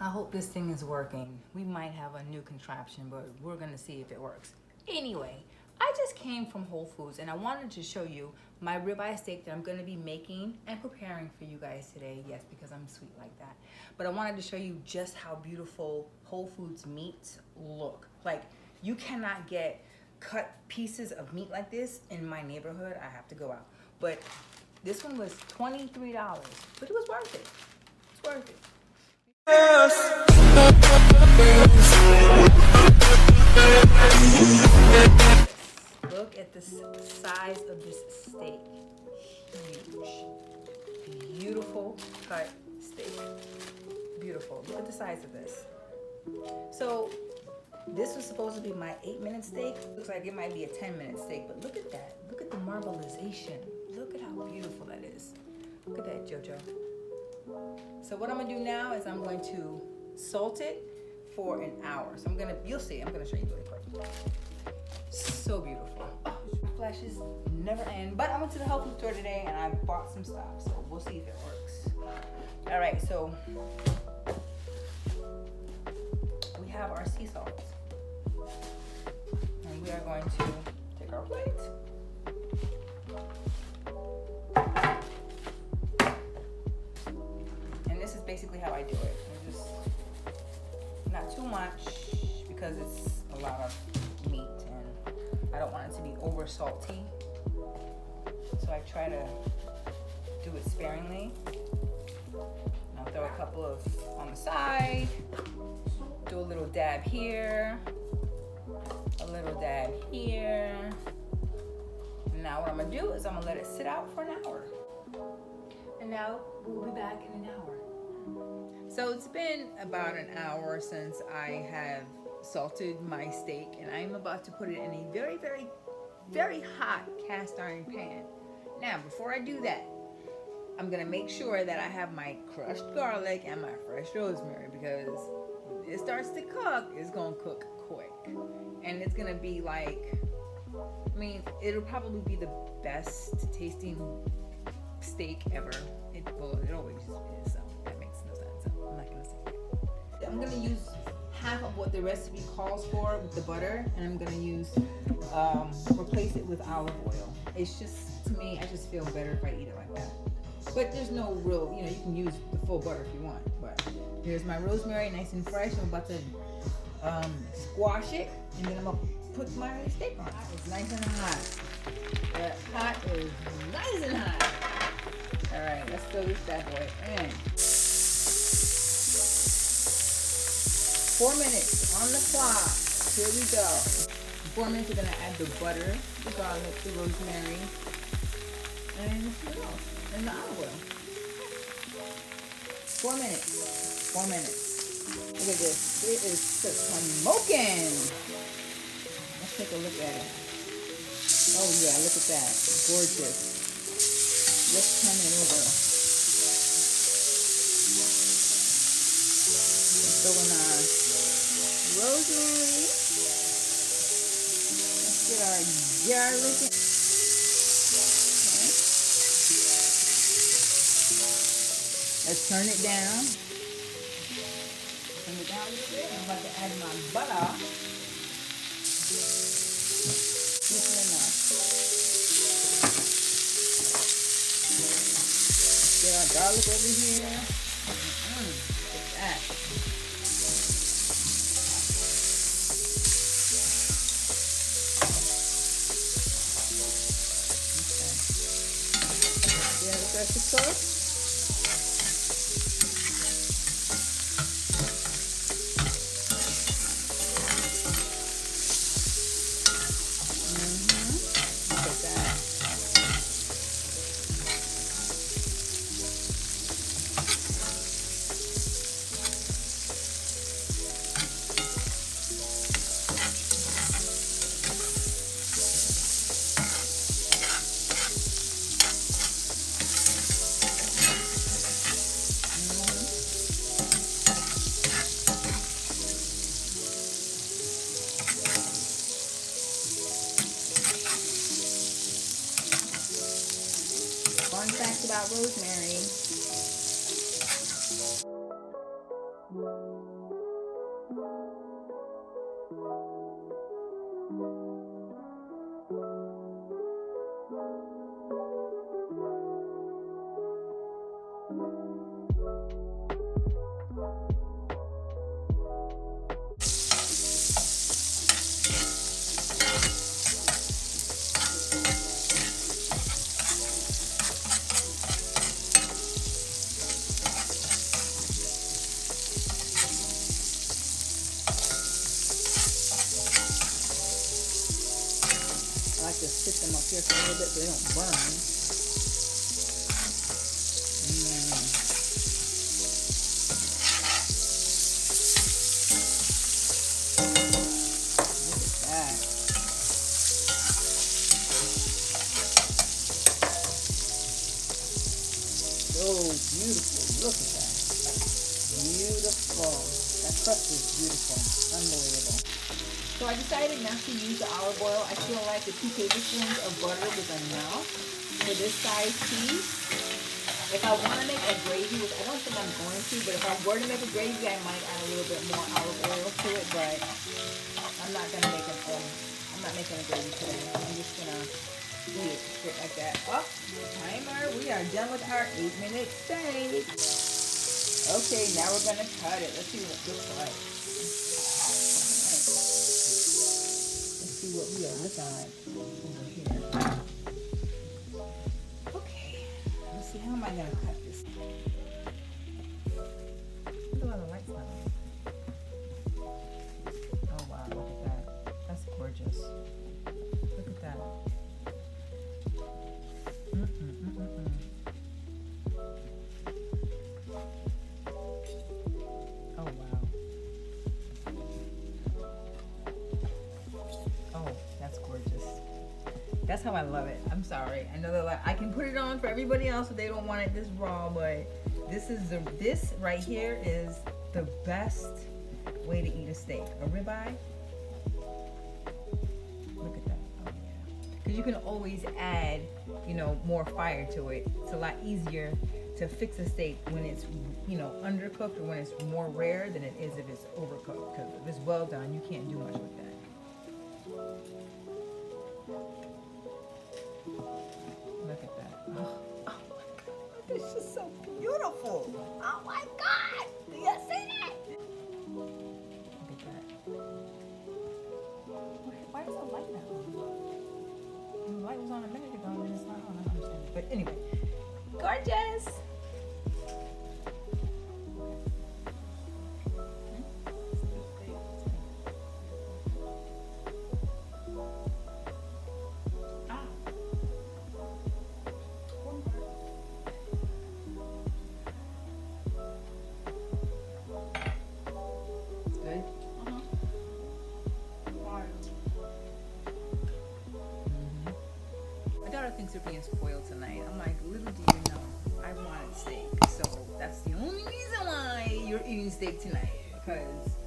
I hope this thing is working. We might have a new contraption, but we're gonna see if it works. Anyway, I just came from Whole Foods and I wanted to show you my ribeye steak that I'm gonna be making and preparing for you guys today. Yes, because I'm sweet like that. But I wanted to show you just how beautiful Whole Foods meats look. Like, you cannot get cut pieces of meat like this in my neighborhood. I have to go out. But this one was $23, but it was worth it. It's worth it. Look at the size of this steak. Huge. Beautiful cut steak. Beautiful. Look at the size of this. So this was supposed to be my 8-minute steak. Looks like it might be a 10-minute steak, but look at that. Look at the marbleization. Look at how beautiful that is. Look at that, JoJo. So what I'm gonna do now is I'm going to salt it for an hour. So you'll see, I'm gonna show you really quick. So beautiful. Flashes never end. But I went to the health food store today and I bought some stuff, so we'll see if it works. All right, so we have our sea salt. And we are going to take our plate. This is basically how I do it. I'm just not too much because it's a lot of meat and I don't want it to be over salty. So I try to do it sparingly. And I'll throw a couple of on the side, do a little dab here, a little dab here. And now what I'm gonna do is I'm gonna let it sit out for an hour. And now we'll be back in an hour. So it's been about an hour since I have salted my steak and I'm about to put it in a very, very, very hot cast iron pan. Now, before I do that, I'm gonna make sure that I have my crushed garlic and my fresh rosemary because when it starts to cook, it's gonna cook quick. And it's gonna be like, I mean, it'll probably be the best tasting steak ever. It always is, so that makes no sense. So I'm not gonna say that. I'm gonna use half of what the recipe calls for with the butter, and I'm gonna use replace it with olive oil. It's just, to me, I just feel better if I eat it like that. But there's no real, you can use the full butter if you want. But here's my rosemary, nice and fresh. I'm about to squash it, and then I'm gonna put my steak on. It's nice and hot. The pot is nice and hot. All right, let's throw this bad boy in. 4 minutes on the clock. Here we go. In 4 minutes, we're gonna add the butter, the garlic, the rosemary, and what else? And the olive oil. 4 minutes. 4 minutes. Look at this. It is smoking. Let's take a look at it. Oh yeah, look at that. Gorgeous. Let's turn it over. Let's throw in our rosemary. Let's get our garlic in. Okay. Let's turn it down. Turn it down a little bit. I'm about to add my butter. Just enough. Get our garlic over here. Look at that. Okay. Yeah, look at the sauce. Look at that. Fun fact about rosemary. little bit so they don't burn. Beautiful. Look at that. Beautiful. That crust is beautiful. Unbelievable. So I decided not to use the olive oil. I feel like the 2 tablespoons of butter was enough for this size piece. If I want to make a gravy, which I don't think I'm going to, but if I were to make a gravy, I might add a little bit more olive oil to it, but I'm not going to make I'm not making a gravy today. I'm just going to eat it straight like that. Oh, timer. We are done with our 8-minute steak. Okay, now we're going to cut it. Let's see what it looks like. Right. Let's see what we are looking like over here. Okay, let's see. How am I going to cut this? Look at all the lights on. Oh, wow. Look at that. That's gorgeous. Look at that. Oh, wow. Oh, that's gorgeous. That's how I love it. I'm sorry. I know that I can put it on for everybody else if they don't want it this raw, but this right here is the best way to eat a steak. A ribeye. Look at that. Oh yeah. Because you can always add, more fire to it. It's a lot easier to fix a steak when it's, undercooked or when it's more rare than it is if it's overcooked. Because if it's well done, you can't do much with that. Look at that. Oh my God. This is so beautiful. Oh my God. Do you see that? Look at that. Why is the light not on? The light was on a minute ago and it's not on. I don't understand. But anyway, gorgeous. Thinks we're being spoiled tonight. I'm like, little do you know, I wanted steak. So that's the only reason why you're eating steak tonight. Because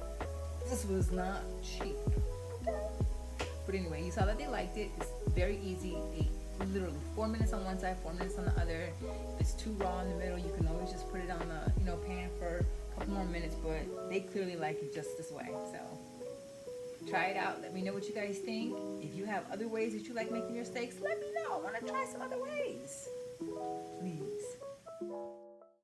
this was not cheap. But anyway, you saw that they liked it. It's very easy. Literally 4 minutes on one side, 4 minutes on the other. If it's too raw in the middle, you can always just put it on the pan for a couple more minutes. But they clearly like it just this way. So try it out. Let me know what you guys think. If you have other ways that you like making your steaks, let me know. I want to try some other ways. Please.